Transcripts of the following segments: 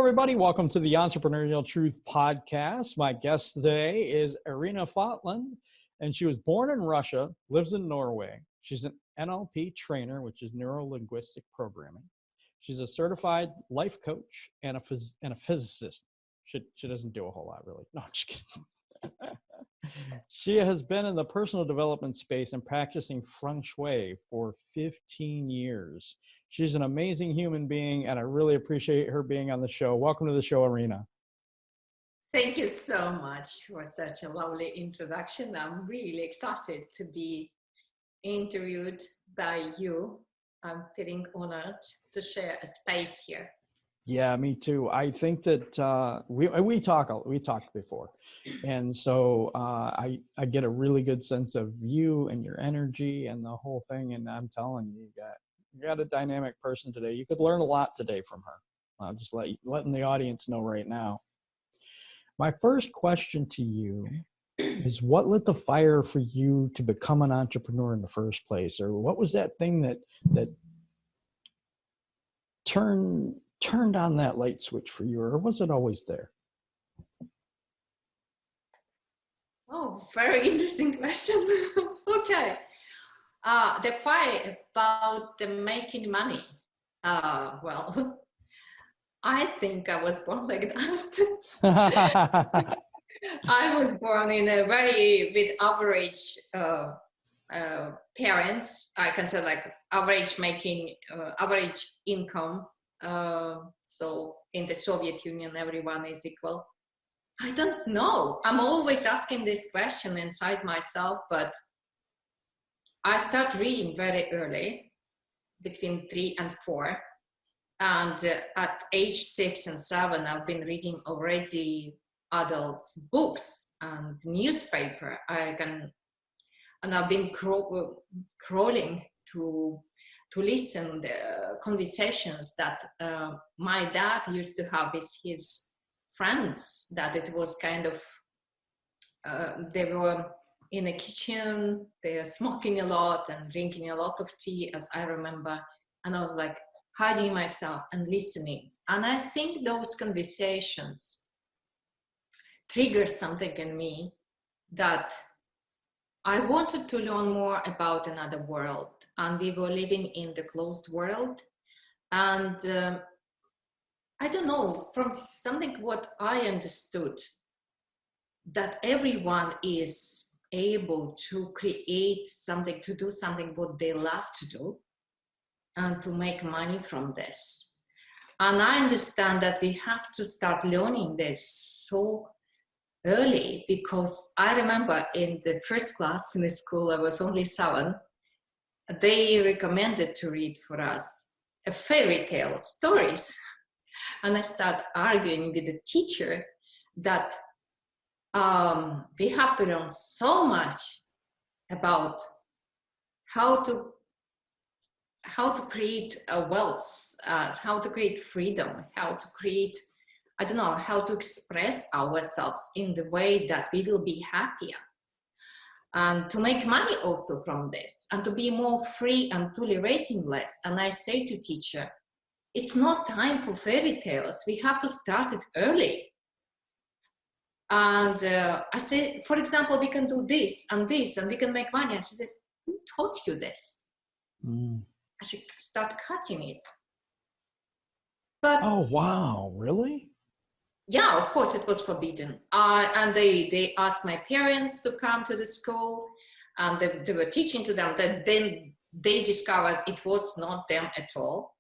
everybody. Welcome to the Entrepreneurial Truth Podcast. My guest today is Irina Fotland, and she was born in Russia, lives in Norway. She's an NLP trainer, which is neuro-linguistic programming. She's a certified life coach and a physicist. She doesn't do a whole lot, really. No, I'm just kidding. She has been in the personal development space and practicing Feng Shui for 15 years. She's an amazing human being, and I really appreciate her being on the show. Welcome to the show, Irina. Thank you so much for such a lovely introduction. I'm really excited to be interviewed by you. I'm feeling honored to share a space here. Yeah, me too. I think that we talked before, and so I get a really good sense of you and your energy and the whole thing. And I'm telling you, you got a dynamic person today. You could learn a lot today from her. I'll just letting the audience know right now. My first question to you is, what lit the fire for you to become an entrepreneur in the first place? Or what was that thing that turned on that light switch for you, or was it always there? Oh, very interesting question. Okay. The fire about the making money. Well, I think I was born like that. I was born in a with average parents. I can say like average income. So in the Soviet Union, everyone is equal. I don't know. I'm always asking this question inside myself, but I start reading very early, between 3 and 4. And at age 6 and 7, I've been reading already adults' books and newspaper. And I've been crawling to listen the conversations that my dad used to have with his friends. That it was kind of they were in the kitchen, they were smoking a lot and drinking a lot of tea, as I remember. And I was like hiding myself and listening. And I think those conversations triggered something in me that I wanted to learn more about another world. And we were living in the closed world. And I don't know, from something what I understood, that everyone is able to create something, to do something what they love to do, and to make money from this. And I understand that we have to start learning this so early, because I remember in the first class in the school, I was only 7, they recommended to read for us a fairy tale stories. And I start arguing with the teacher that we have to learn so much about how to create a wealth, how to create freedom, how to create, I don't know, how to express ourselves in the way that we will be happier, and to make money also from this, and to be more free and tolerating less. And I say to teacher, it's not time for fairy tales. We have to start it early. And I say, for example, we can do this, and we can make money. And she said, who taught you this? I should start cutting it. But oh, wow, really? Yeah, of course it was forbidden. And they asked my parents to come to the school, and they were teaching to them. But then they discovered it was not them at all.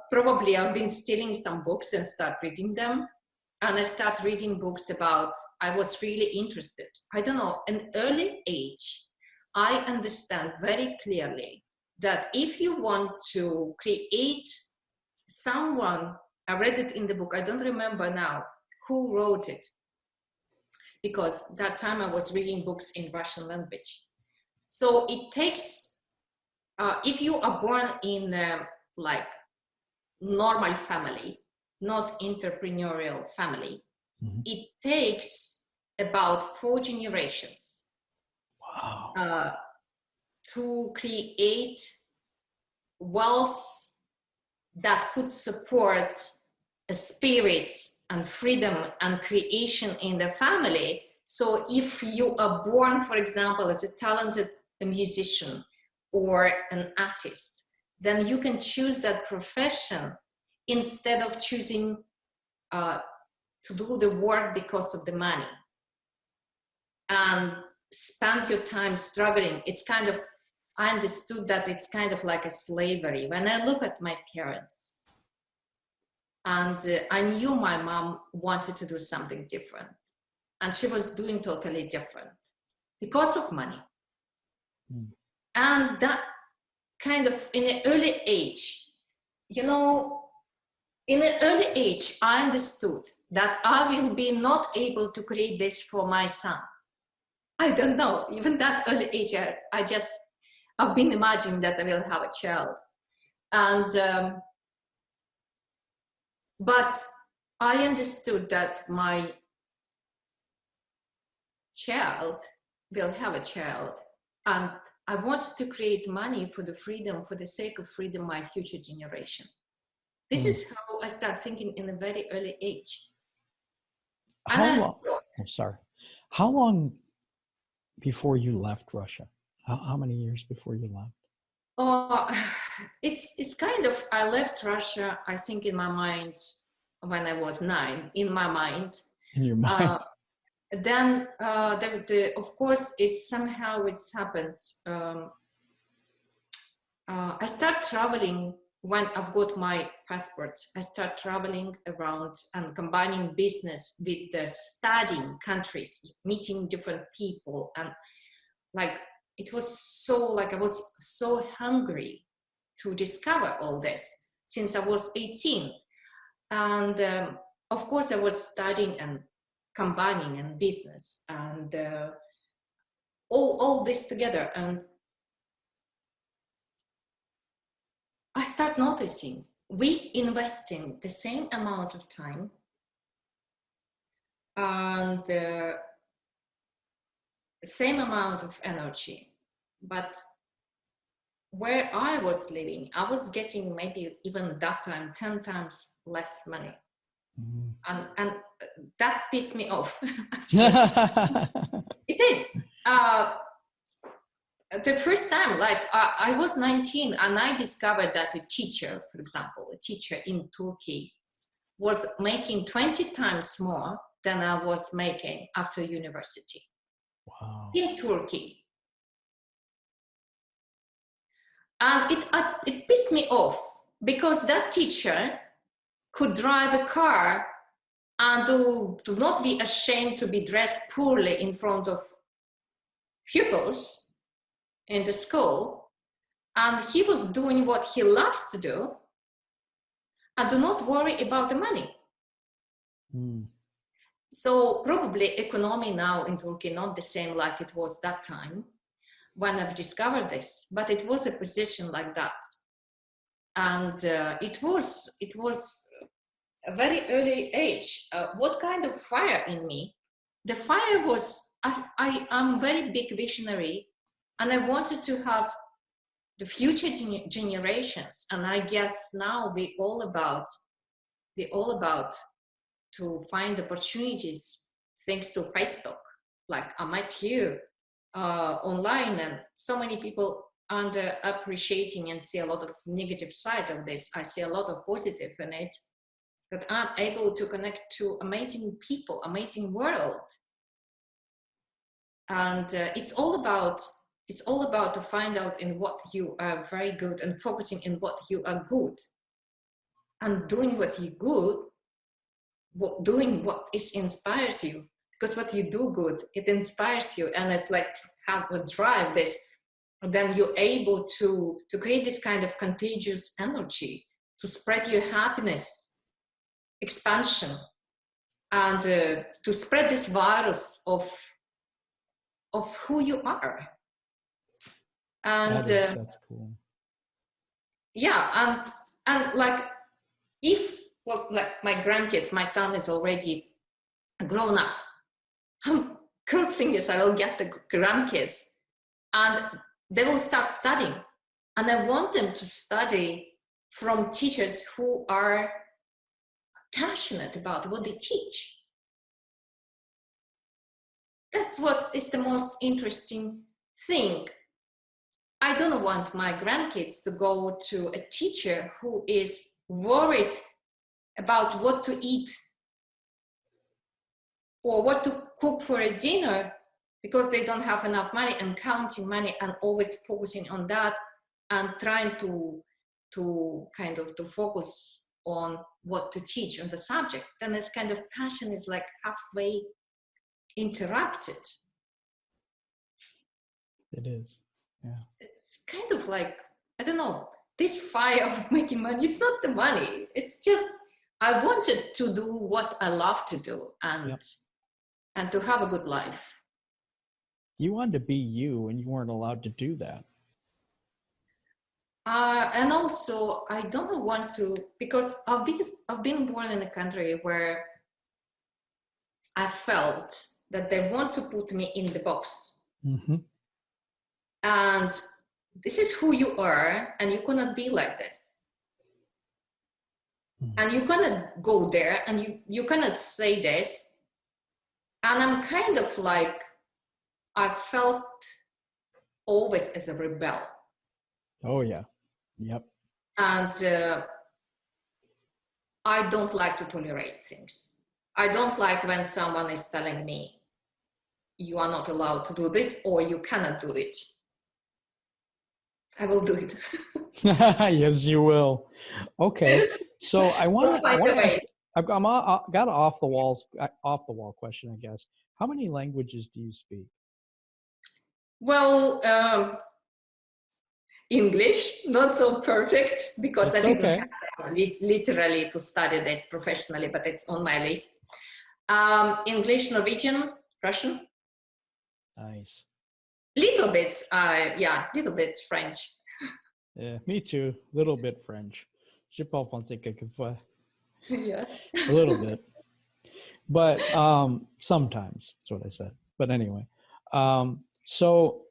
Probably I've been stealing some books and start reading them. And I start reading books about, I was really interested. I don't know, an early age, I understand very clearly that if you want to create someone, I read it in the book, I don't remember now who wrote it, because that time I was reading books in Russian language. So it takes, if you are born in like normal family, not entrepreneurial family, it takes about 4 generations to create wealth that could support a spirit and freedom and creation in the family. So if you are born, for example, as a talented musician or an artist, then you can choose that profession instead of choosing to do the work because of the money and spend your time struggling. It's kind of, I understood that it's kind of like a slavery. When I look at my parents, and I knew my mom wanted to do something different, and she was doing totally different because of money. Mm. And that kind of, in an early age, you know, in an early age, I understood that I will be not able to create this for my son. I don't know, even that early age, I've been imagining that I will have a child. And, but I understood that my child will have a child, and I wanted to create money for the freedom, for the sake of freedom, my future how is how I start thinking in a very early age. How long before you left Russia? How many years before you left? It's kind of, I left Russia, I think, in my mind when I was 9, in my mind. In your mind? Then, of course, it's happened. I start traveling when I've got my passport. I start traveling around and combining business with the studying countries, meeting different people. And like, it was so, like, I was so hungry to discover all this since I was 18. And of course, I was studying and combining and business and all this together. And I start noticing we investing the same amount of time and the same amount of energy, but where I was living, I was getting maybe even that time 10 times less money. And that pissed me off. It is. The first time, like I was 19 and I discovered that a teacher, for example, a teacher in Turkey was making 20 times more than I was making after university. Wow. In Turkey. And it pissed me off because that teacher could drive a car and to not be ashamed to be dressed poorly in front of pupils in the school, and he was doing what he loves to do and do not worry about the money. So probably economy now in Turkey not the same like it was that time when I've discovered this, but it was a position like that. And it was a very early age. What kind of fire in me? The fire was, I'm very big visionary, and I wanted to have the future generations. And I guess now we all about to find opportunities thanks to Facebook. Like I met you online, and so many people under appreciating and see a lot of negative side of this. I see a lot of positive in it, that I'm able to connect to amazing people, amazing world. And it's all about to find out in what you are very good and focusing in what you are good and doing what you good, doing what inspires you, because what you do good, it inspires you, and it's like how to drive this. Then you're able to create this kind of contagious energy to spread your happiness, expansion, and to spread this virus of who you are. And that's cool. Yeah, and like like my grandkids, my son is already grown up. Cross fingers, I will get the grandkids, and they will start studying. And I want them to study from teachers who are passionate about what they teach. That's what is the most interesting thing. I don't want my grandkids to go to a teacher who is worried about what to eat or what to cook for a dinner because they don't have enough money, and counting money and always focusing on that and trying to kind of to focus on what to teach on the subject. Then this kind of passion is like halfway interrupted. It is. Yeah. It's kind of like, I don't know, this fire of making money, it's not the money. It's just, I wanted to do what I love to do and to have a good life. You wanted to be you, and you weren't allowed to do that. And also, I don't want to, because I've been born in a country where I felt that they want to put me in the box. Mm-hmm. And this is who you are, and you cannot be like this. Mm-hmm. And you cannot go there, and you cannot say this. And I'm kind of like, I felt always as a rebel. Oh, yeah. Yep. And I don't like to tolerate things. I don't like when someone is telling me, you are not allowed to do this, or you cannot do it. I will do it. Yes, you will. Okay. So I want to ask, I've got an off the wall question, I guess. How many languages do you speak? Well, English, not so perfect, because I didn't have literally to study this professionally, but it's on my list. English, Norwegian, Russian. Nice. Little bit, little bit French. Yeah, me too. Little bit French. Je parle français quelquefois. Yeah. A little bit. But sometimes, that's what I said. But anyway, so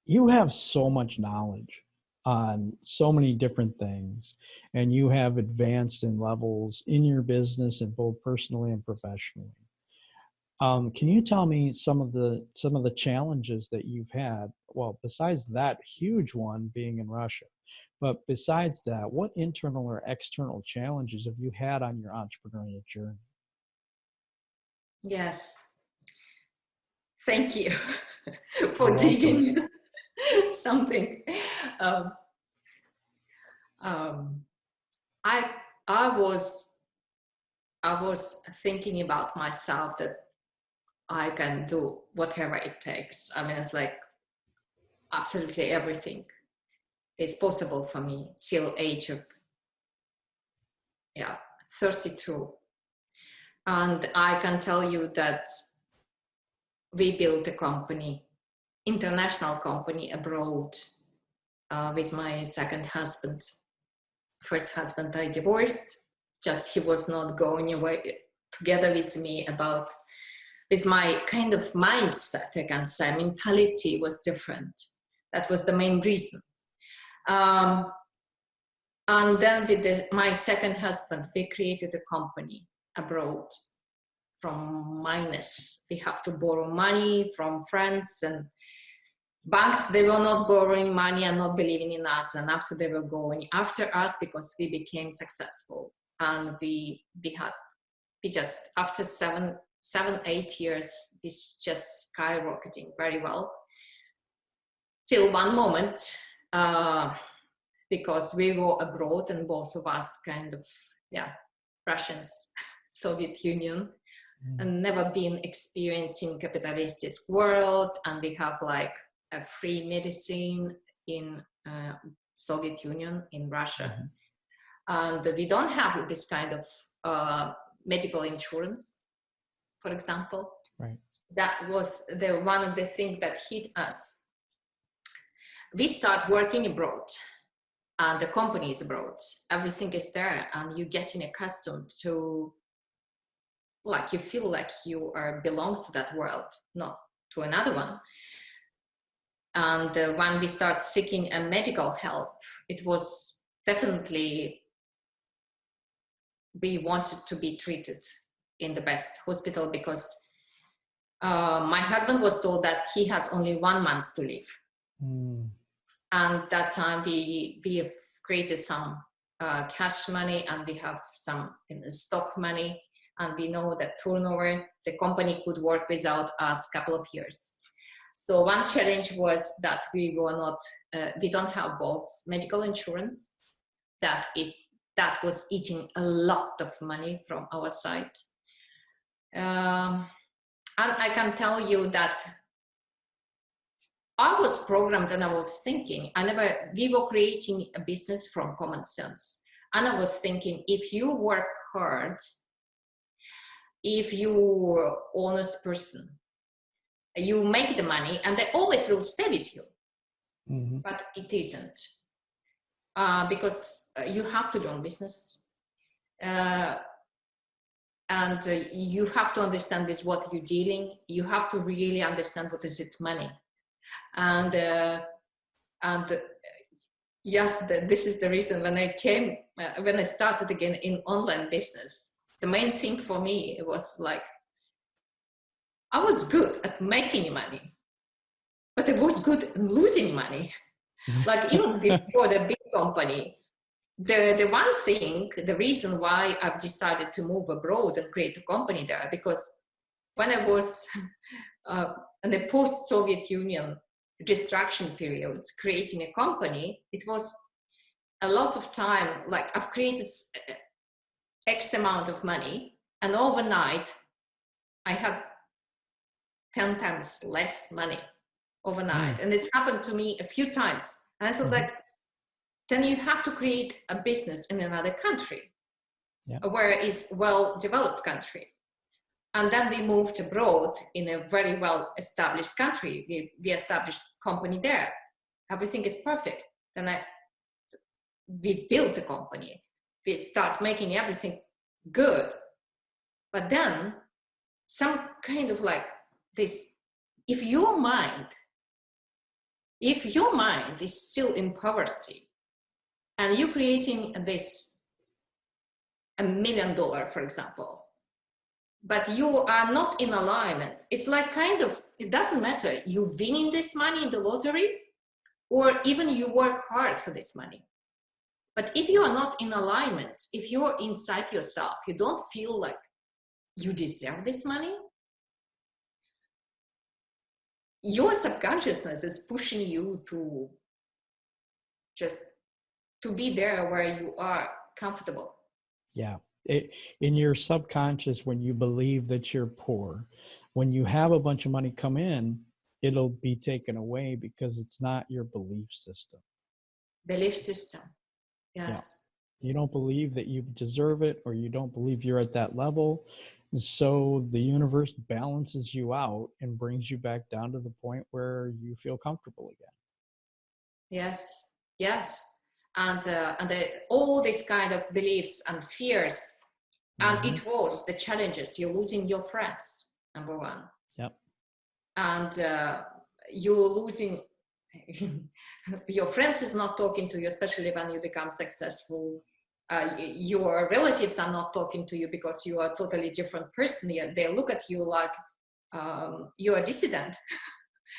you have so much knowledge on so many different things, and you have advanced in levels in your business and both personally and professionally. Can you tell me some of the challenges that you've had? Well, besides that huge one being in Russia, but besides that, what internal or external challenges have you had on your entrepreneurial journey? Yes. Thank you for digging something. I was thinking about myself that I can do whatever it takes. I mean, it's like absolutely everything is possible for me till age of 32. And I can tell you that we built a company, international company abroad with my second husband. First husband I divorced, just he was not going away together with me with my kind of mindset, I can say. Mentality was different. That was the main reason. And then with my second husband, we created a company abroad from minus. We have to borrow money from friends and banks. They were not borrowing money and not believing in us. And after they were going after us because we became successful. And we just, after 7-8 years, it's just skyrocketing very well. Till one moment, because we were abroad and both of us kind of, Russians, Soviet Union, and never been experiencing capitalistic world. And we have like a free medicine in Soviet Union, in Russia. And we don't have this kind of medical insurance, for example. Right. That was one of the things that hit us. We start working abroad, and the company is abroad. Everything is there, and you're getting accustomed to, like, you feel like you belongs to that world, not to another one. And when we start seeking a medical help, it was definitely we wanted to be treated in the best hospital because my husband was told that he has only 1 month to live. And that time we have created some cash money, and we have some stock money, and we know that turnover, the company could work without us a couple of years. So one challenge was that we don't have both medical insurance, that was eating a lot of money from our side. And I can tell you that I was programmed and I was thinking, we were creating a business from common sense. And I was thinking, if you work hard, if you're an honest person, you make the money and they always will stay with you. But it isn't. Because you have to learn business. And you have to understand with what you're dealing. You have to really understand what is it money. And yes, this is the reason when I started again in online business, the main thing for me was like, I was good at making money, but I was good at losing money. Like even before the big company, the one thing, the reason why I've decided to move abroad and create a company there, because when I was in the post-Soviet Union distraction period, creating a company, it was a lot of time. Like I've created X amount of money, and overnight I had 10 times less money overnight. And it's happened to me a few times. And I thought like, then you have to create a business in another country, where it's well-developed country. And then we moved abroad in a very well-established country. We established company there. Everything is perfect. Then we built the company. We start making everything good. But then some kind of like this, if your mind is still in poverty and you're creating this $1 million, for example, but you are not in alignment, it's like kind of, it doesn't matter, you winning this money in the lottery or even you work hard for this money. But if you are not in alignment, if you're inside yourself, you don't feel like you deserve this money, your subconsciousness is pushing you to just to be there where you are comfortable. Yeah. In your subconscious, when you believe that you're poor, when you have a bunch of money come in, it'll be taken away because it's not your belief system. Belief system. Yes. Yeah. You don't believe that you deserve it, or you don't believe you're at that level. And so the universe balances you out and brings you back down to the point where you feel comfortable again. Yes. Yes. And all these kind of beliefs and fears, and it was the challenges. You're losing your friends, number one. Yep. And you're losing your friends is not talking to you, especially when you become successful. Your relatives are not talking to you because you are a totally different person. They look at you like you're a dissident.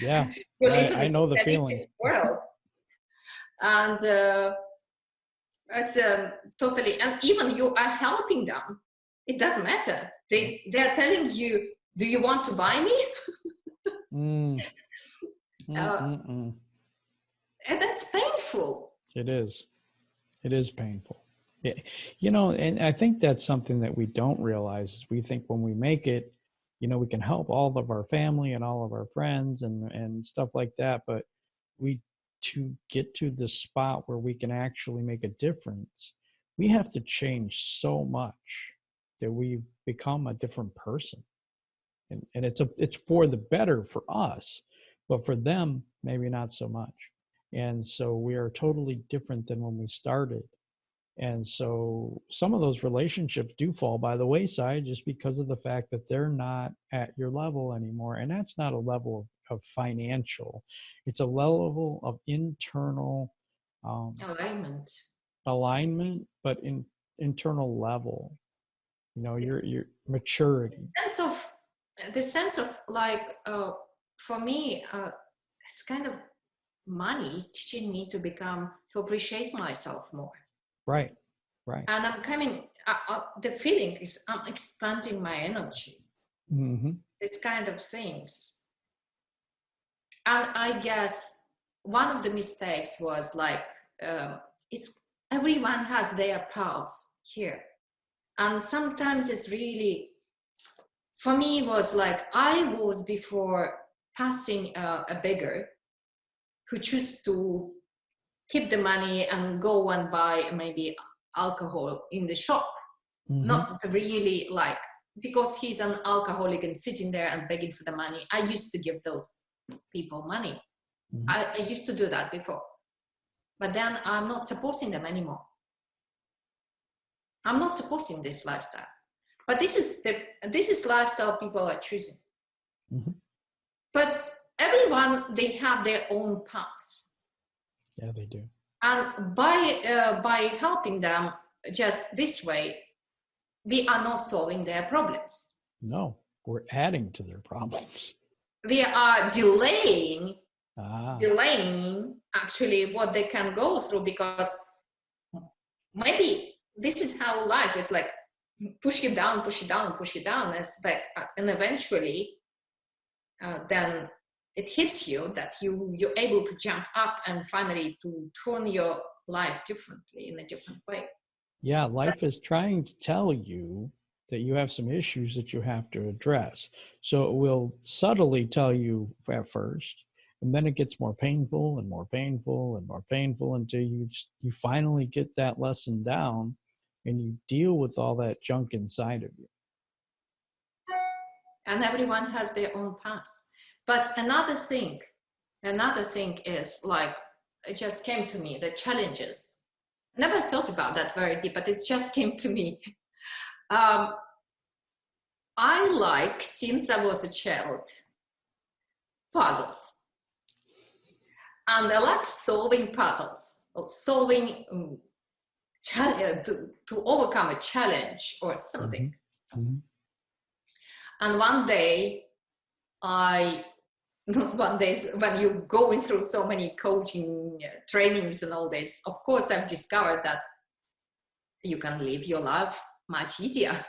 Yeah, I know the feeling. World. And it's totally, and even you are helping them, it doesn't matter. They're telling you, do you want to buy me? And that's painful. It is painful. You know, and I think that's something that we don't realize is we think when we make it, you know, we can help all of our family and all of our friends and stuff like that. But to get to the spot where we can actually make a difference, we have to change so much that we become a different person. And it's for the better for us, but for them, maybe not so much. And so we are totally different than when we started. And so some of those relationships do fall by the wayside just because of the fact that they're not at your level anymore. And that's not a level of financial. It's a level of internal alignment, but in internal level. your maturity. The sense of like, for me, it's kind of money is teaching me to appreciate myself more. Right. And I'm coming, the feeling is I'm expanding my energy. Mm-hmm. It's kind of things. And I guess one of the mistakes was like, everyone has their paths here. And sometimes it's really, for me, it was like I was before passing a beggar who chose to keep the money and go and buy maybe alcohol in the shop. Mm-hmm. Not really like, because he's an alcoholic and sitting there and begging for the money. I used to give those people money. Mm-hmm. I used to do that before. But then I'm not supporting them anymore. I'm not supporting this lifestyle. But this is lifestyle people are choosing. Mm-hmm. But everyone, they have their own paths. Yeah, they do. And by helping them just this way, we are not solving their problems. No, we're adding to their problems. We are delaying actually what they can go through, because maybe this is how life is, like push you down. It's like, and eventually then it hits you that you're able to jump up and finally to turn your life differently, in a different way. Yeah, life is trying to tell you that you have some issues that you have to address. So it will subtly tell you at first, and then it gets more painful and more painful and more painful until you finally get that lesson down and you deal with all that junk inside of you. And everyone has their own paths. But another thing is, like, it just came to me, the challenges. I never thought about that very deep, but it just came to me. I like, since I was a child, puzzles. And I like solving puzzles, or solving to overcome a challenge or something. Mm-hmm. And one day, when you're going through so many coaching trainings and all this, of course, I've discovered that you can live your life much easier.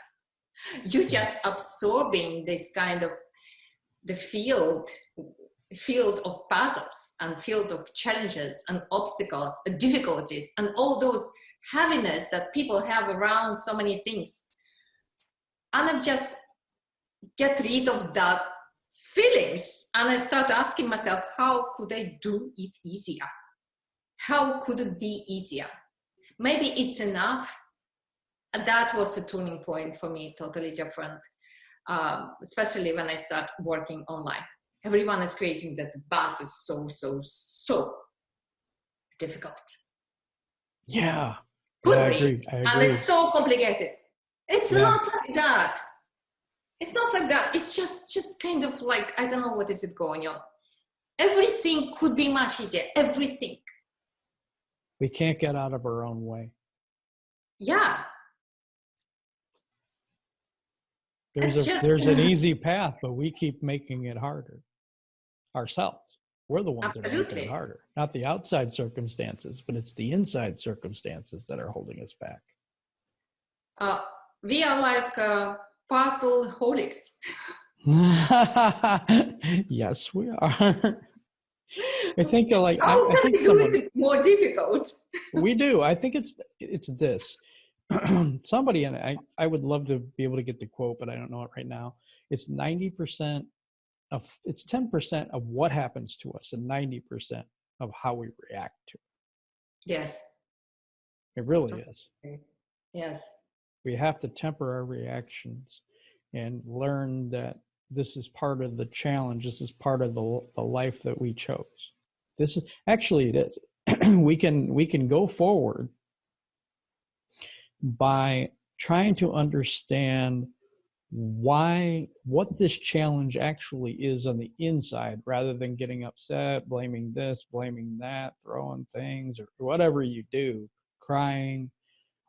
You're just absorbing this kind of the field of puzzles and field of challenges and obstacles and difficulties and all those heaviness that people have around so many things. And I just get rid of that feelings, and I start asking myself, how could I do it easier? How could it be easier? Maybe it's enough. And that was a turning point for me, totally different, especially when I start working online. Everyone is creating that buzz is so difficult. Yeah. Could I be. agree. And it's so complicated. It's not like that. It's not like that. It's just kind of like, I don't know what is it going on. Everything could be much easier. Everything. We can't get out of our own way. Yeah. There's an easy path, but we keep making it harder ourselves. We're the ones that are making it harder, not the outside circumstances, but it's the inside circumstances that are holding us back. We are like puzzle holics. Yes, we are. I think that, like, How I think someone it more difficult. We do. I think it's this. Somebody, and I would love to be able to get the quote, but I don't know it right now. It's 90% it's 10% of what happens to us and 90% of how we react to it. Yes. It really is. Yes. We have to temper our reactions and learn that this is part of the challenge. This is part of the life that we chose. This is actually, it is. we can go forward by trying to understand what this challenge actually is on the inside, rather than getting upset, blaming this, blaming that, throwing things, or whatever you do, crying,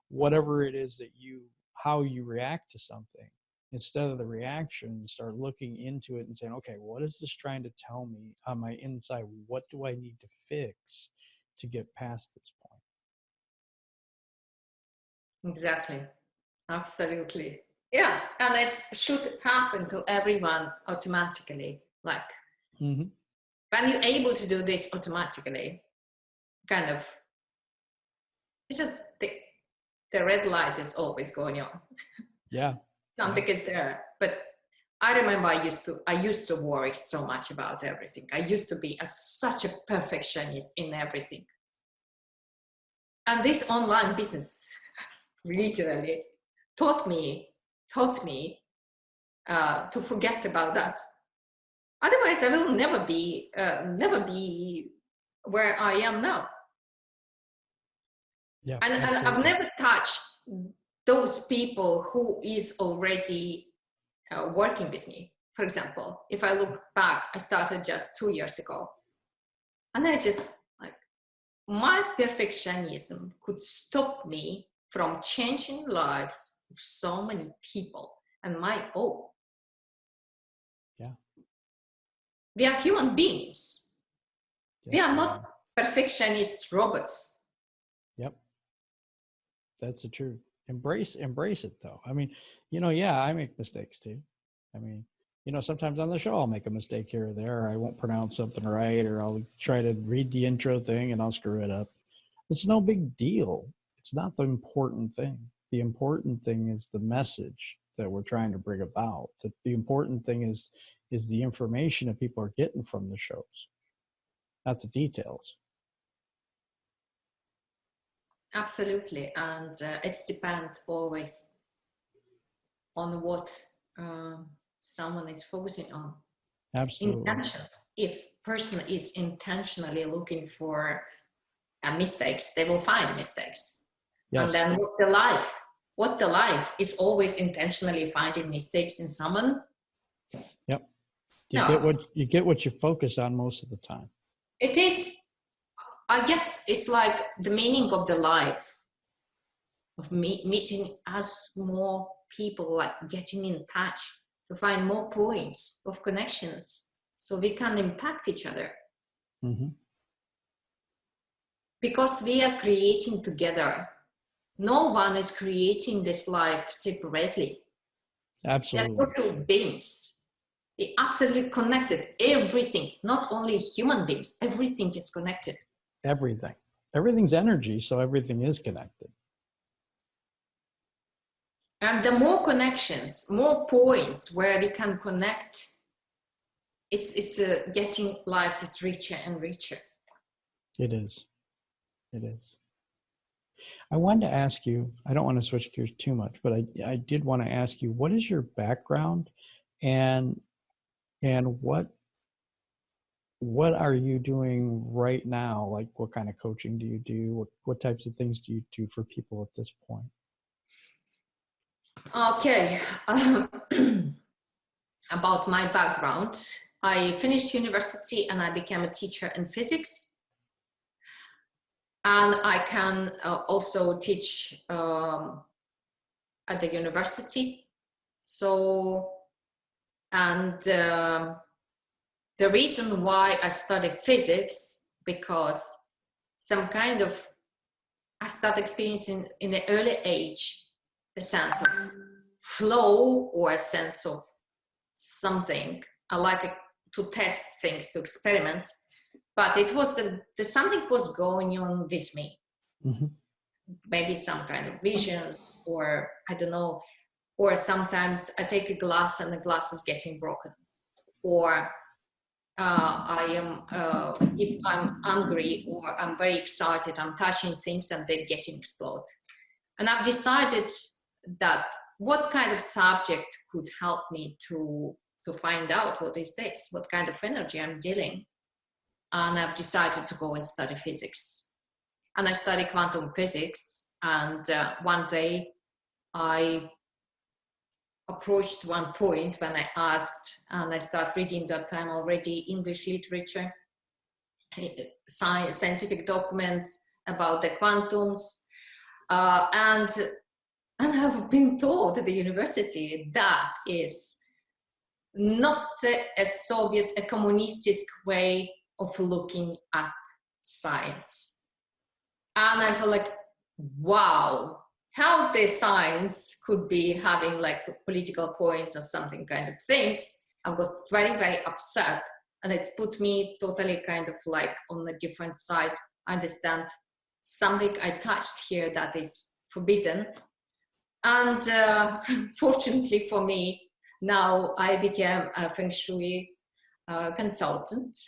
whatever it is that you how you react to something. Instead of the reaction, start looking into it and saying, okay, what is this trying to tell me on my inside? What do I need to fix to get past this point? Exactly. Absolutely. Yes. And it should happen to everyone automatically. Like Mm-hmm. when you're able to do this automatically, kind of, it's just the red light is always going on. Yeah. Something is there. But I remember I used to worry so much about everything. I used to be such a perfectionist in everything. And this online business literally taught me to forget about that. Otherwise, I will never be where I am now. Yeah. And I've never touched those people who is already working with me. For example, if I look back, I started just 2 years ago. And I just like, my perfectionism could stop me from changing lives of so many people and my own. Yeah. We are human beings. Yes, we are not perfectionist robots. Yep. That's the truth. Embrace it though. I mean, yeah, I make mistakes too. I mean, sometimes on the show I'll make a mistake here or there. Or I won't pronounce something right, or I'll try to read the intro thing and I'll screw it up. It's no big deal. It's not the important thing. The important thing is the message that we're trying to bring about. The important thing is the information that people are getting from the shows, not the details. Absolutely. And it's depend always on what someone is focusing on. Absolutely. Intention. If person is intentionally looking for mistakes, they will find mistakes. Yes. And then what the life is always intentionally finding mistakes in someone. Yep. You get what you focus on most of the time. It is, I guess it's like the meaning of the life of meeting us more people, like getting in touch to find more points of connections so we can impact each other. Mm-hmm. Because we are creating together. No one is creating this life separately. Absolutely. They're social beings. They're absolutely connected. Everything, not only human beings, everything is connected. Everything. Everything's energy, so everything is connected. And the more connections, more points where we can connect, it's getting life is richer and richer. It is. It is. I wanted to ask you, I don't want to switch gears too much, but I did want to ask you, what is your background and what are you doing right now? Like what kind of coaching do you do? What types of things do you do for people at this point? Okay. About my background, I finished university and I became a teacher in physics. And I can also teach at the university. So, and the reason why I studied physics, because I started experiencing in the early age, a sense of flow or a sense of something. I like to test things, to experiment. But it was the something was going on with me. Mm-hmm. Maybe some kind of vision, or I don't know. Or sometimes I take a glass and the glass is getting broken. Or if I'm angry or I'm very excited, I'm touching things and they're getting exploded. And I've decided that what kind of subject could help me to find out what is this, what kind of energy I'm dealing. And I've decided to go and study physics. And I study quantum physics. And one day I approached one point when I asked, and I started reading that time already English literature, scientific documents about the quantums. And And I've been taught at the university that is not a Soviet, a communistic way of looking at science. And I felt like, wow, how the science could be having like political points or something kind of things. I got very, very upset. And it's put me totally kind of like on a different side. I understand something I touched here that is forbidden. And fortunately for me, now I became a Feng Shui consultant,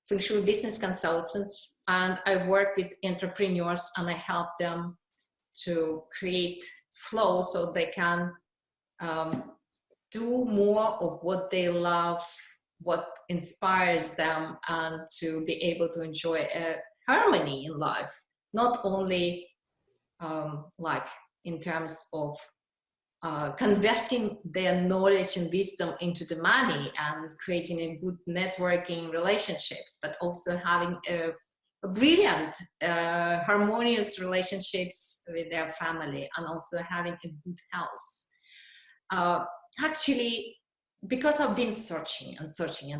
Feng Shui business consultant, and I work with entrepreneurs and I help them to create flow so they can do more of what they love, what inspires them, and to be able to enjoy a harmony in life, not only like in terms of converting their knowledge and wisdom into the money and creating a good networking relationships, but also having a brilliant, harmonious relationships with their family and also having a good health. Actually, because I've been searching and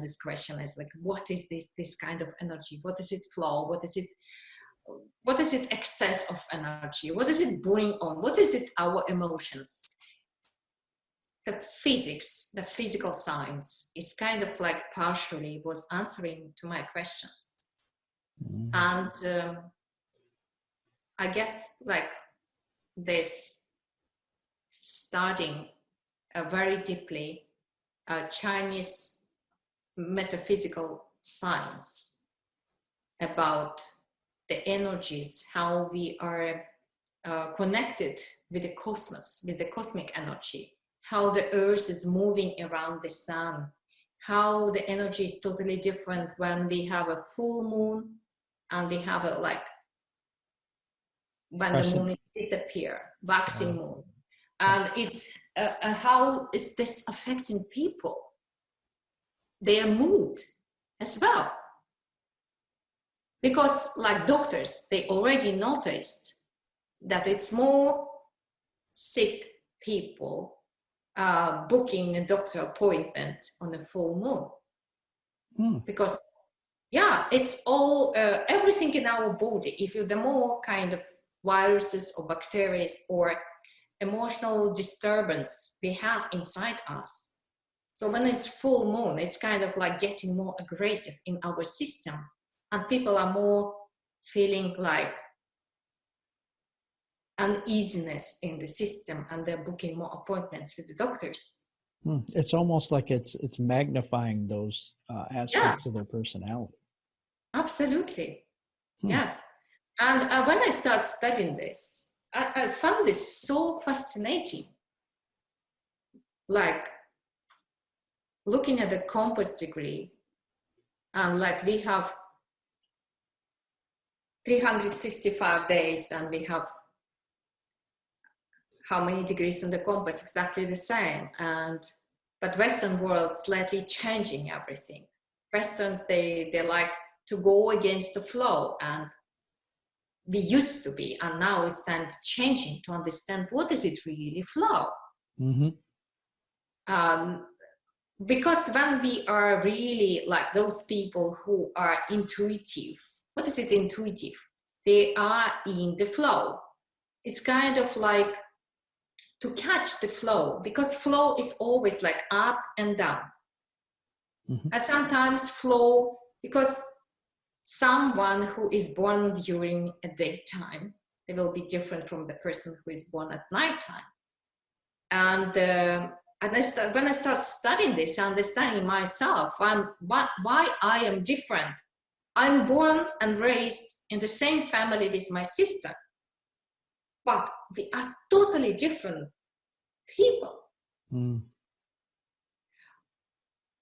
this question is like, what is this kind of energy? What is it flow? What is it excess of energy? What is it bring on? What is it our emotions? The physics, the physical science is kind of like partially was answering to my questions. Mm-hmm. And I guess like this studying very deeply Chinese metaphysical science about the energies, how we are connected with the cosmos, with the cosmic energy, how the earth is moving around the sun, how the energy is totally different when we have a full moon and we have a like when the moon disappears, waxing moon. And it's how is this affecting people, their mood as well. Because like doctors, they already noticed that it's more sick people booking a doctor appointment on a full moon. Because yeah, it's all, everything in our body, if you, the more kind of viruses or bacteria or emotional disturbance we have inside us. So when it's full moon, it's kind of like getting more aggressive in our system. And people are more feeling like uneasiness in the system and they're booking more appointments with the doctors. It's almost like it's magnifying those aspects of their personality. Absolutely. Yes. And when I started studying this, I found this so fascinating. Like looking at the compass degree and like we have 365 days and we have how many degrees on the compass, exactly the same. But Western world slightly changing everything. Westerns, they like to go against the flow, and we used to be, and now it's time to changing to understand what is it really flow. Mm-hmm. Because when we are really like those people who are intuitive, what is it intuitive? They are in the flow. It's kind of like to catch the flow, because flow is always like up and down. Mm-hmm. And sometimes flow, because someone who is born during a daytime, they will be different from the person who is born at nighttime. And when I start studying this, understanding myself, why I am different. I'm born and raised in the same family with my sister, but we are totally different people.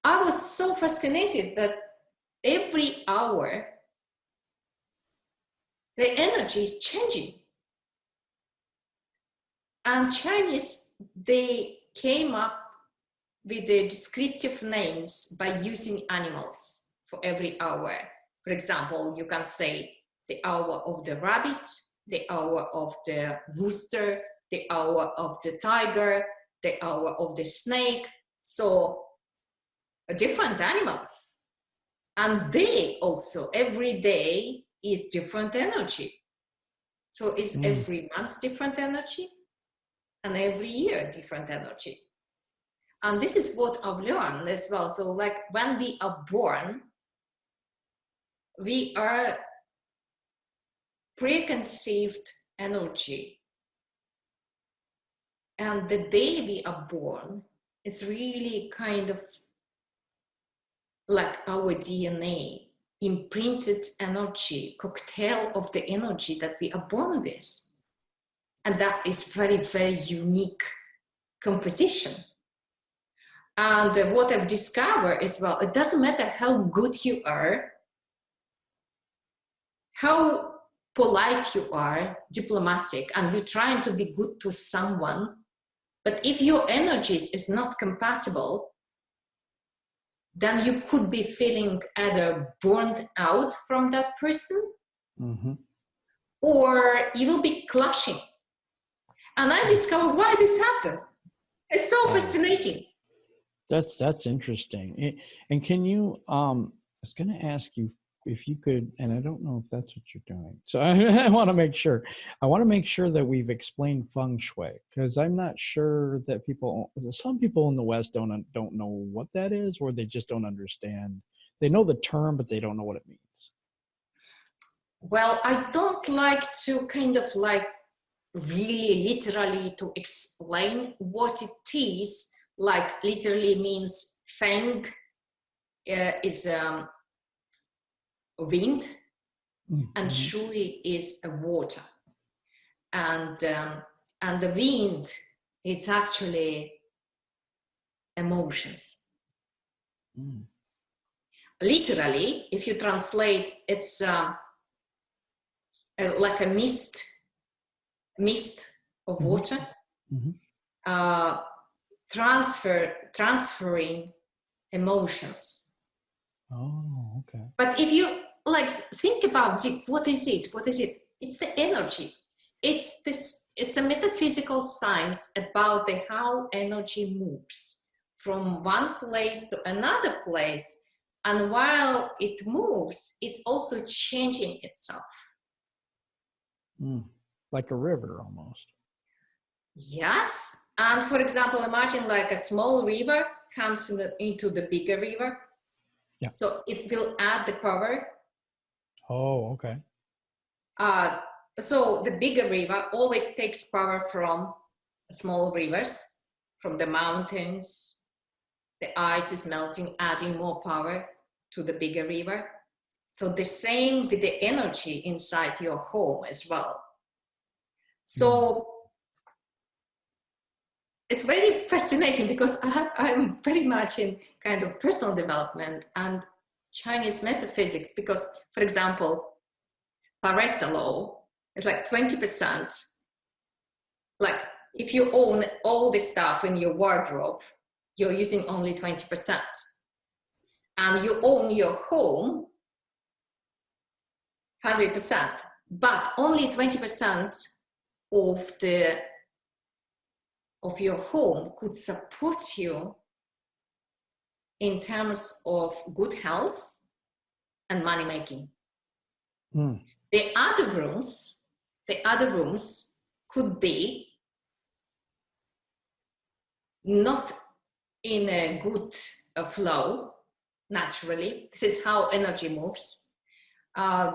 I was so fascinated that every hour the energy is changing. And Chinese, they came up with the descriptive names by using animals for every hour. For example, you can say the hour of the rabbit, the hour of the rooster, the hour of the tiger, the hour of the snake. So different animals. And they also, every day is different energy. So it's every month different energy, and every year different energy. And this is what I've learned as well. So like when we are born, we are preconceived energy. And the day we are born, it's really kind of like our DNA, imprinted energy, cocktail of the energy that we are born with. And that is very, very unique composition. And what I've discovered is, well, it doesn't matter how good you are, how polite you are, diplomatic, and you're trying to be good to someone, but if your energies is not compatible, then you could be feeling either burned out from that person, or you will be clashing. And I discovered why this happened. It's so fascinating. That's interesting. And can you, I was going to ask you if you could, and I don't know if that's what you're doing. So I want to make sure. I want to make sure that we've explained Feng Shui, because I'm not sure that some people in the West don't know what that is, or they just don't understand. They know the term, but they don't know what it means. Well, I don't like to kind of like really literally to explain what it is. Like literally means Feng is wind, and Shui is a water, and the wind is actually emotions. Literally, if you translate, it's like a mist of water, transferring emotions. Oh, okay. But if you like think about what is it? It's the energy. It's a metaphysical science about how energy moves from one place to another place, and while it moves, it's also changing itself. Like a river almost. Yes. And for example, imagine like a small river comes into the bigger river. Yeah. So it will add the power. Oh, okay. So the bigger river always takes power from small rivers, from the mountains. The ice is melting, adding more power to the bigger river. So the same with the energy inside your home as well. So it's very fascinating because I'm very much in kind of personal development and Chinese metaphysics, because, for example, Pareto law is like 20%. Like if you own all the stuff in your wardrobe, you're using only 20%. And you own your home 100%, but only 20% of your home could support you in terms of good health and money making. The other rooms could be not in a good flow naturally. This is how energy moves.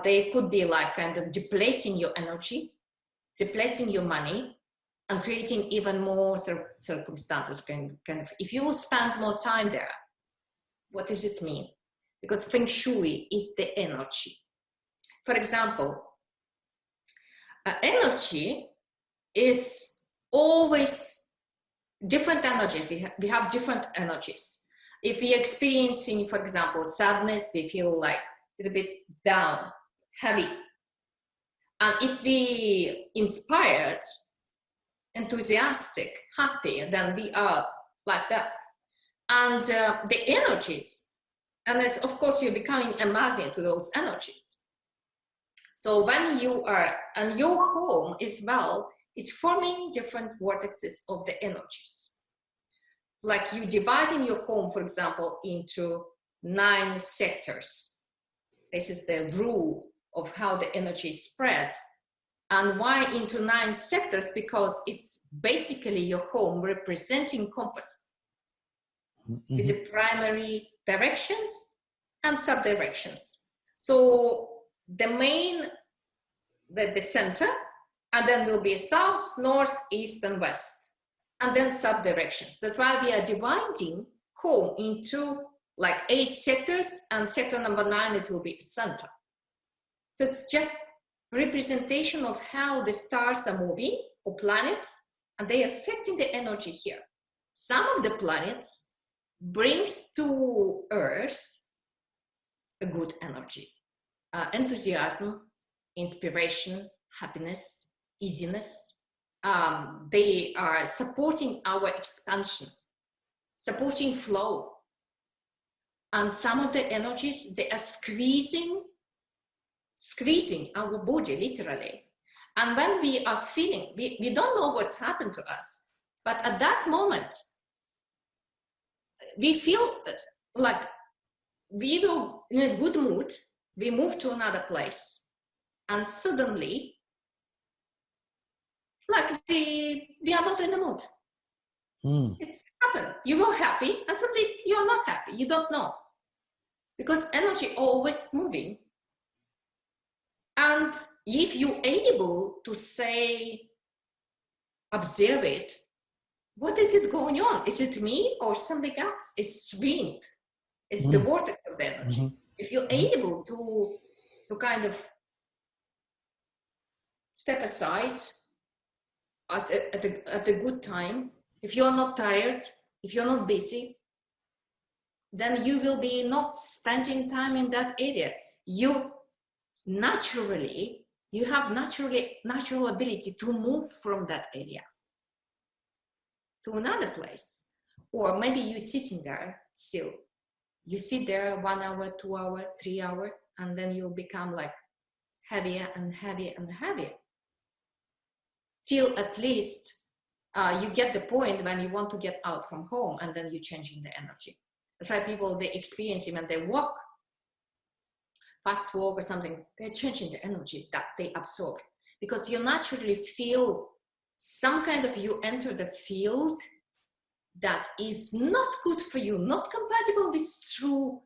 They could be like kind of depleting your energy, depleting your money, and creating even more circumstances. Kind of, if you will spend more time there, what does it mean? Because Feng Shui is the energy. For example, energy is always different energy. We have different energies. If we're experiencing, for example, sadness, we feel like a little bit down, heavy. And if we inspired, enthusiastic, happy, then we are like that. And the energies, and it's, of course, you're becoming a magnet to those energies. So when you are, and your home as well is forming different vortexes of the energies. Like you dividing your home, for example, into 9 sectors. This is the rule of how the energy spreads. And why into 9 sectors? Because it's basically your home representing compass with the primary directions and sub-directions. So the main, the center, and then will be south, north, east, and west, and then sub-directions. That's why we are dividing home into like 8 sectors, and sector number 9, it will be center. So it's just representation of how the stars are moving, or planets, and they are affecting the energy here. Some of the planets brings to Earth a good energy, enthusiasm, inspiration, happiness, easiness. They are supporting our expansion, supporting flow. And some of the energies, they are squeezing our body, literally. And when we are feeling, we don't know what's happened to us, but at that moment, we feel like we will in a good mood, we move to another place, and suddenly, like we are not in the mood. It's happened. You were happy, and suddenly you're not happy. You don't know. Because energy always moving. And if you're able to say, observe it, what is it going on? Is it me or something else? It's wind. It's the vortex of the energy. If you're able to kind of step aside at a good time, if you're not tired, if you're not busy, then you will be not spending time in that area. You have natural ability to move from that area to another place. Or maybe you're sitting there still. You sit there 1 hour, 2 hour, 3 hour, and then you'll become like heavier and heavier and heavier. Till at least you get the point when you want to get out from home, and then you're changing the energy. That's why people, they experience it when they walk, fast walk or something, they're changing the energy that they absorb. Because you naturally feel some kind of, you enter the field that is not good for you, not compatible with true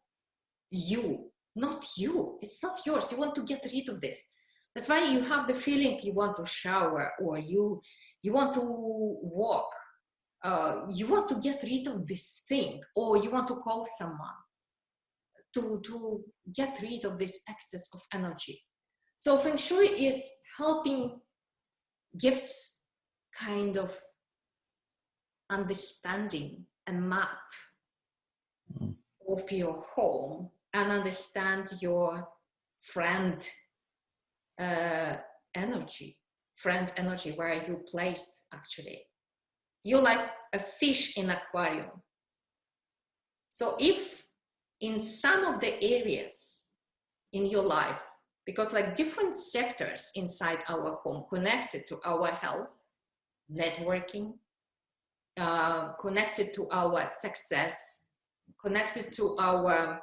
you, not you. It's not yours. You want to get rid of this. That's why you have the feeling you want to shower, or you want to walk. You want to get rid of this thing, or you want to call someone to get rid of this excess of energy. So Feng Shui is helping, gives kind of understanding a map of your home, and understand your friend energy, where you placed actually. You're like a fish in aquarium. So if in some of the areas in your life, because like different sectors inside our home connected to our health, networking, connected to our success, connected to our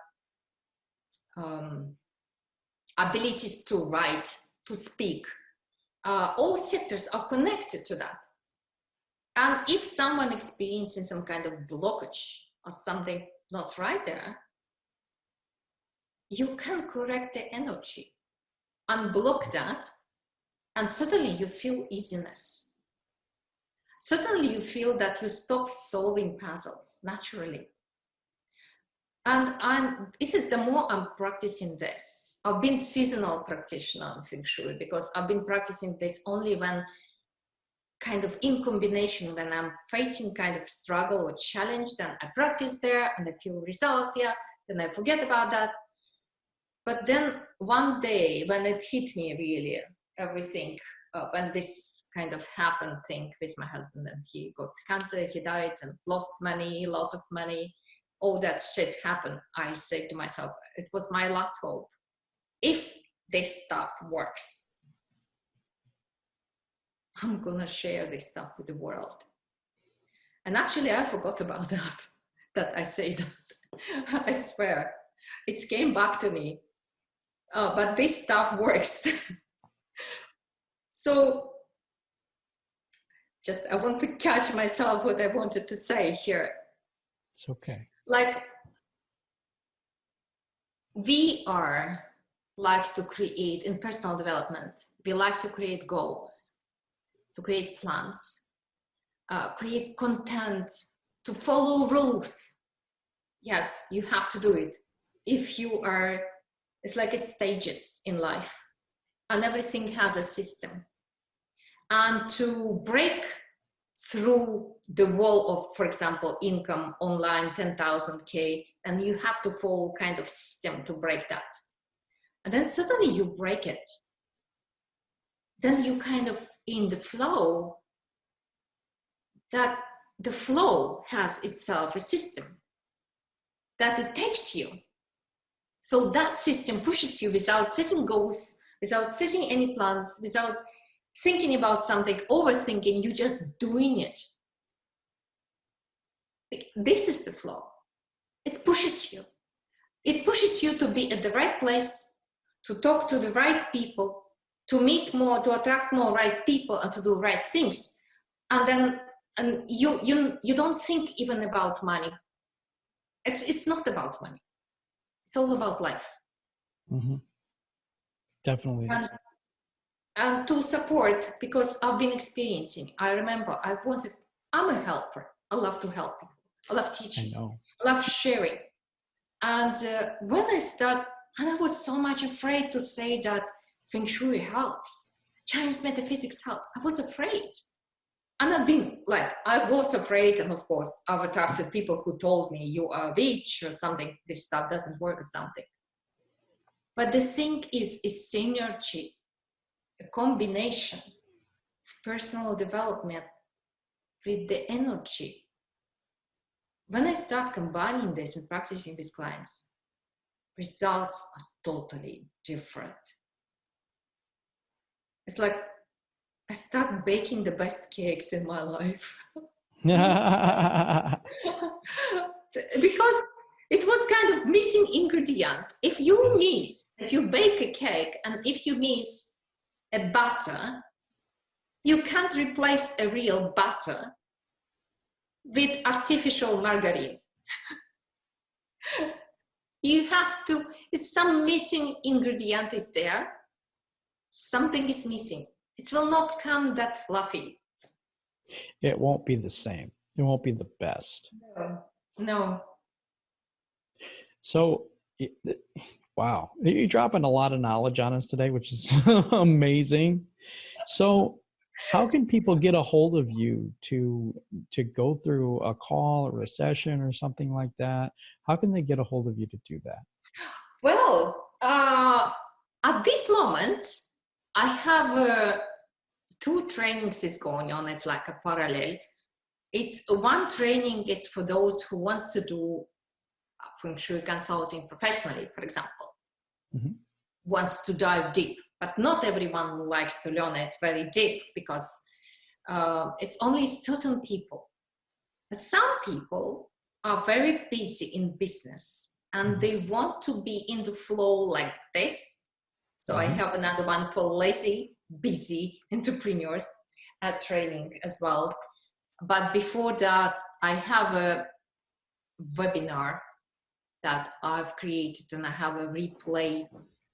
abilities to write, to speak, all sectors are connected to that. And if someone experiencing some kind of blockage or something not right there, you can correct the energy, unblock that, and suddenly you feel easiness. Suddenly you feel that you stop solving puzzles naturally. And this is the more I'm practicing this. I've been seasonal practitioner in Feng Shui, because I've been practicing this only when kind of in combination, when I'm facing kind of struggle or challenge, then I practice there and I feel results here, then I forget about that. But then one day when it hit me really, everything, when this kind of happened thing with my husband, and he got cancer, he died and lost money, a lot of money, all that shit happened, I said to myself, it was my last hope. If this stuff works, I'm gonna share this stuff with the world. And actually, I forgot about that I say that. I swear. It came back to me. But this stuff works. So just, I want to catch myself what I wanted to say here. It's okay. Like, we are like to create in personal development, we like to create goals, to create plans, create content, to follow rules. Yes, you have to do it. If you are, it's like it's stages in life, and everything has a system. And to break through the wall of, for example, income online, 10,000K, and you have to follow kind of system to break that. And then suddenly you break it. Then you kind of in the flow, that the flow has itself a system that it takes you. So that system pushes you without setting goals, without setting any plans, without thinking about something, overthinking, you just doing it. This is the flow. It pushes you. It pushes you to be at the right place, to talk to the right people, to meet more, to attract more right people, and to do right things. And then you don't think even about money. It's not about money. It's all about life. Mm-hmm. Definitely. And to support, because I've been experiencing, I remember I'm a helper. I love to help people. I love teaching. I love sharing. And when I start, and I was so much afraid to say that Feng Shui helps, Chinese metaphysics helps. I was afraid. And I was afraid. And of course, I've attracted people who told me you are a witch or something. This stuff doesn't work or something. But the thing is synergy, a combination of personal development with the energy. When I start combining this and practicing with clients, results are totally different. It's like I start baking the best cakes in my life. Because it was kind of missing ingredient. If you bake a cake, and if you miss a butter, you can't replace a real butter with artificial margarine. You have to, it's some missing ingredient is there. Something is missing. It will not come that fluffy. It won't be the same. It won't be the best. No. So, wow, you're dropping a lot of knowledge on us today, which is amazing. So, how can people get a hold of you to go through a call or a session or something like that? How can they get a hold of you to do that? Well, at this moment, I have 2 trainings is going on. It's like a parallel. It's one training is for those who wants to do Feng Shui consulting professionally, for example, wants to dive deep. But not everyone likes to learn it very deep because it's only certain people. But some people are very busy in business and they want to be in the flow like this. So I have another one for lazy, busy entrepreneurs training as well. But before that, I have a webinar that I've created, and I have a replay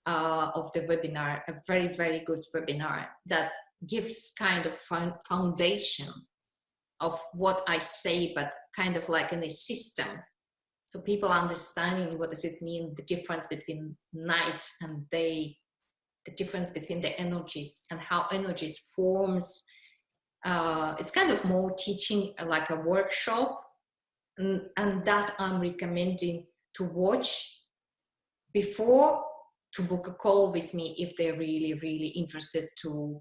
of the webinar, a very, very good webinar that gives kind of foundation of what I say, but kind of like in a system. So people understanding what does it mean, the difference between night and day, the difference between the energies and how energies forms. It's kind of more teaching like a workshop, and that I'm recommending to watch before to book a call with me if they're really, really interested to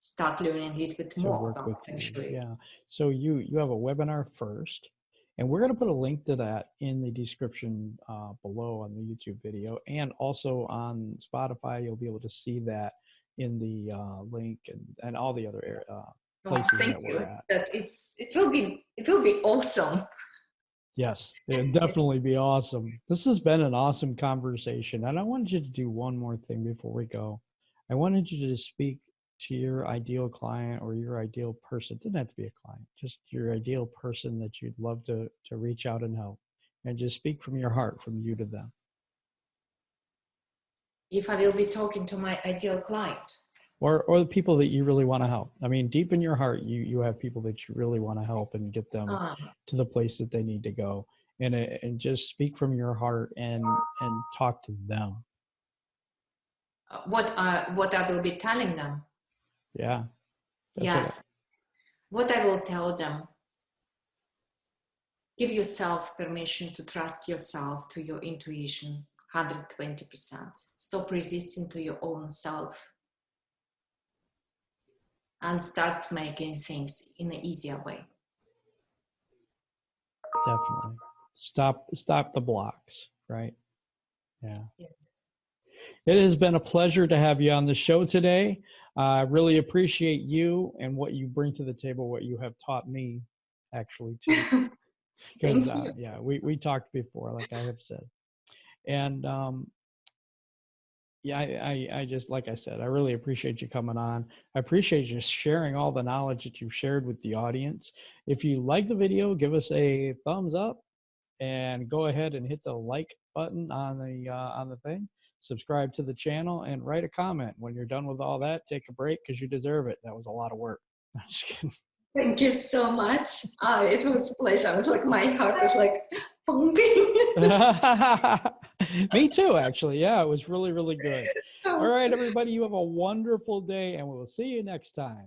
start learning a little bit more about Feng Shui. Yeah. So you have a webinar first, and we're going to put a link to that in the description below on the YouTube video, and also on Spotify. You'll be able to see that in the link and all the other Oh, places thank that you. we're at. That it will be awesome. Yes, it'd definitely be awesome. This has been an awesome conversation. And I wanted you to do one more thing before we go. I wanted you to speak to your ideal client or your ideal person. It doesn't have to be a client, just your ideal person that you'd love to reach out and help. And just speak from your heart, from you to them. If I will be talking to my ideal client. Or the people that you really want to help. I mean, deep in your heart, you have people that you really want to help and get them to the place that they need to go. And just speak from your heart and talk to them. What I will be telling them. Yeah. Yes. What I will tell them. Give yourself permission to trust yourself, to your intuition, 120%. Stop resisting to your own self. And start making things in an easier way. Definitely. Stop the blocks, right? Yeah. Yes. It has been a pleasure to have you on the show today. I really appreciate you and what you bring to the table, what you have taught me, actually, too. Because, yeah, we talked before, like I have said. And, yeah, I just, like I said, I really appreciate you coming on. I appreciate you sharing all the knowledge that you've shared with the audience. If you like the video, give us a thumbs up and go ahead and hit the like button on the thing. Subscribe to the channel and write a comment. When you're done with all that, take a break because you deserve it. That was a lot of work. I'm just kidding. Thank you so much. It was a pleasure. I was like, my heart was like pumping. Me too, actually. Yeah, it was really, really good. All right, everybody, you have a wonderful day, and we will see you next time.